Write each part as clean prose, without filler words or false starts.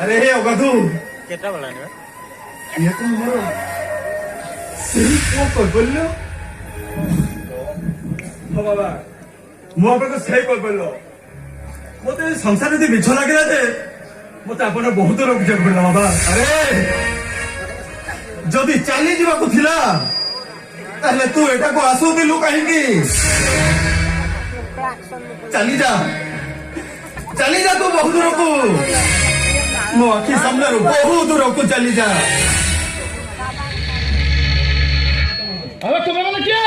अरे हे अगधू केटा बड़ा ने ये तो मोर सेही को करबल्लो हो बाबा मो आपन को सेही करबल्लो मते संसार रे मिछ लागिला जे मते आपन बहुत रोग जे पड़ला बाबा अरे जदी चली जीवा को थिला ताले तू एटा को आसो दिलु काहे की चली जा तू बहुत दूर को मो आखि सामने रो बहुत दूर को चली जा अबे तुम्हें मैंने क्या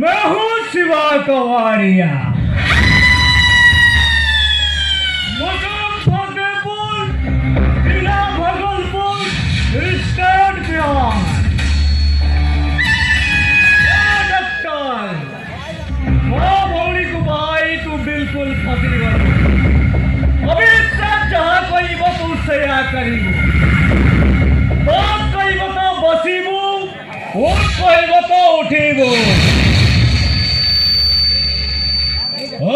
मैं हूँ शिवा कवाड़िया बिल्कुल फंसी अभी जहाँ कोई बस उससे करीबू बात कोई बता बसीबू और कोई बता उठीबू ओ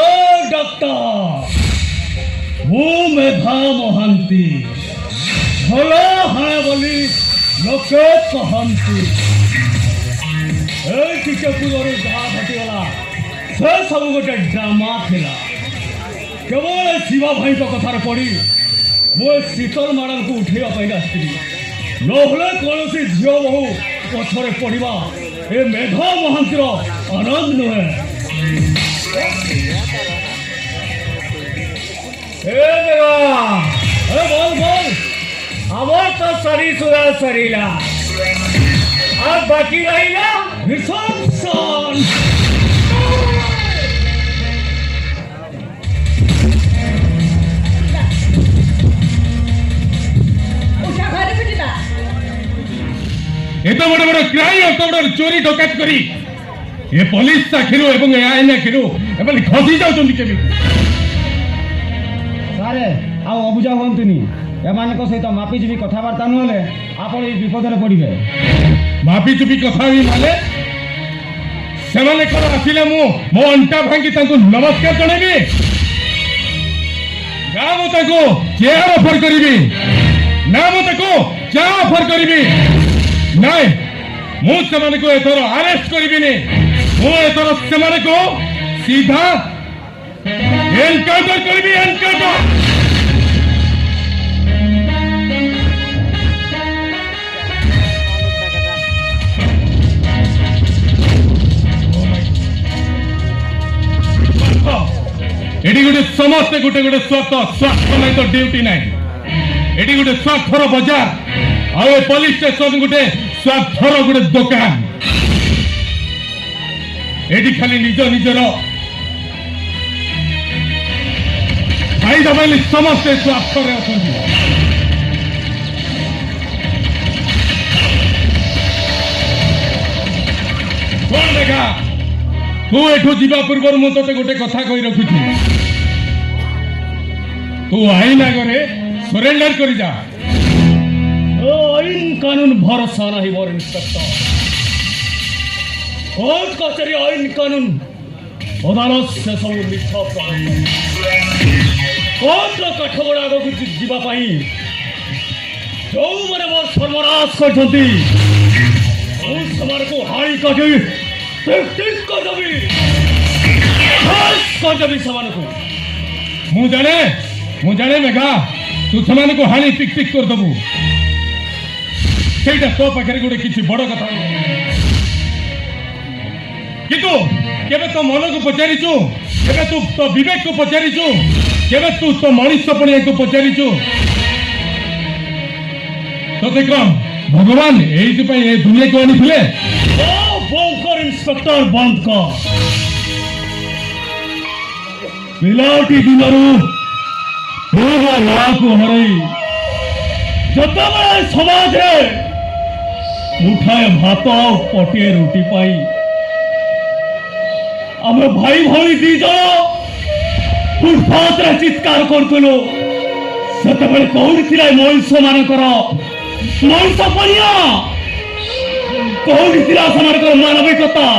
डॉक्टर वो मेधा महांती भला है बोली लोके कहंती ए टीचरपुर जहाँ घटीगला से सब गोटे ड्रामा थिला केवल शिवा भाई कथार पड़ी मो शीतल मैडम को उठेवा आसती नहले कौन झील बहु पछरे पड़ा ए मेधा महांतिर आनंद नुहे बोल बोल आमर तो सरी सुरा सरीला अब बाकी रहीला रिसेप्शन एत बड़ बड़ क्राइम एत बड़ चोरी डकायत करी ये पुलिस आखिरु एवं आईन आखिरु एवं खसी जाउछन्ति केमिति सारे आ अबुझा होंतुनी एमानक सहित मापी जुबी कथबार्ता नहले आपण ए विपदरे पड़िबे मापी चुपी कथा भी माले सेमाने कोन आसिले मो अंटा भांगी तांको नमस्कार जणेबी ना मो ताको चेयर ऑफर करिबी ना मो ताको चा ऑफर करिबी नहीं मु सेमाने को एथर अरेस्ट करिबिनी मु एथर सेमाने को सीधा एनकाउंटर करिबी एनकाउंटर एडी गोटे समस्ते गोटे गोटे स्वार्थ नहीं तो ड्यूटी नहीं एडी गोटे स्वार्थर बजार आ पुलिस स्टेशन गोटे स्वार्थर गोटे दुकान एडी खाली निज निजर फायदा पाइले समस्ते स्वार्थर अच्छा देखा तू एठू जीवा पूर्व मु ते गोटे कथा कही रखुची तू आईन आगे सरेंडर कर जा आईन कानून भरोसा नहीं मोर इंस्पेक्टर कोर्ट कचेरी आईन कानून अदालत से सब मिठा कोर्ट कठगड़ा आगे जावाई जो मैंने मोर सर्वनाश कर हाड़ी काटी मु जाने मेघा तू से हानि टिक टिक कर दबु से तो पाखे गोटे किसी बड़ कथा किंतु केबे तो मन को पचारिचु केबे तू तो विवेक को पचारिचु केबे तू तो मनुष्यपणिया को पचारिचु तो देख भगवान ये दुनिया को आनी बोकर इंस्पेक्टर बंद कर पिलाटी दिनरू को हरई जत समाज उठाए भात पटिए रुटी पाई आम भाई भाई दी फुटपाथ चित्कार करूँ से कौन थी मनुष्य मानकर मनुष्य पड़िया कौन थी से मानविकता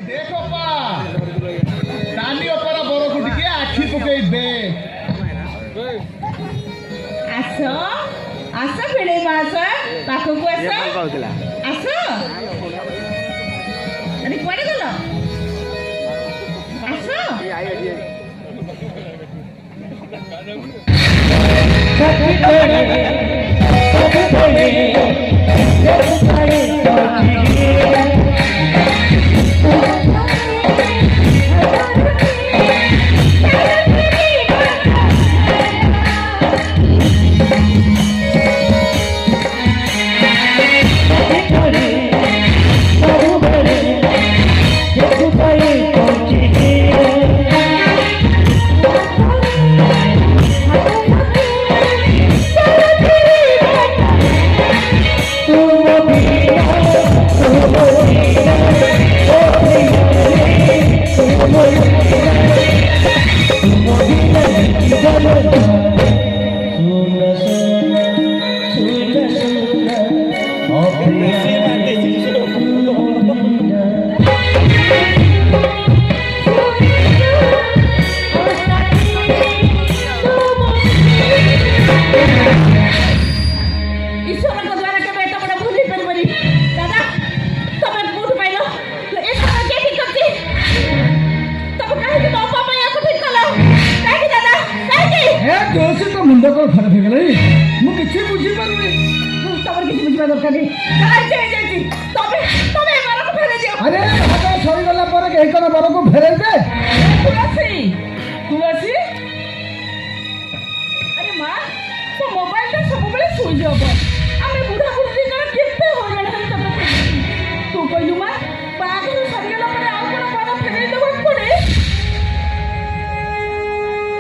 देखो पा डाली ओपरा बरकुटी के आखी पकई दे आसो आसो भिड़े मास पाखो को आसो आसो अरे कुआडे गल मुंड कौन खराब हो गई मुझे किसी बुझी पारे तमर किसी बुझा दरकार नहीं काहे जाई तबे तबे मार को फेरे दियो अरे हाथ सरी गला पर के एकन बर को फेरे दे तुलसी अरे मां तो मोबाइल तो सब बेले सुई जाबो आमे बुढ़ा बुढ़ी जण केते हो जाण हम तब तू कहलु मां बाग सरी गला पर आ कोन बर फेरे देबो पड़े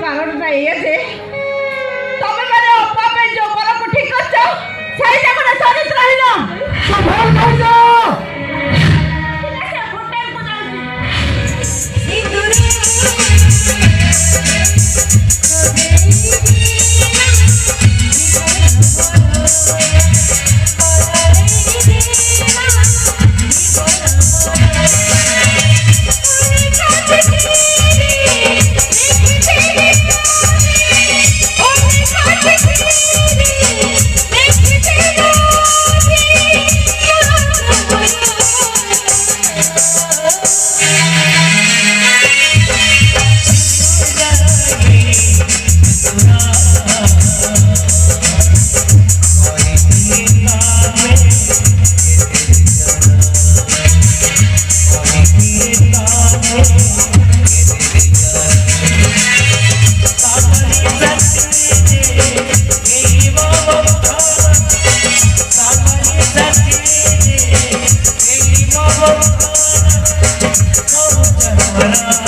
कारण ना ये जे तबे माने अप्पा पे जो बर को ठीक करछ सही जगह ना सरित रहिलो संभाल कर जा होटल को जाऊँ Bana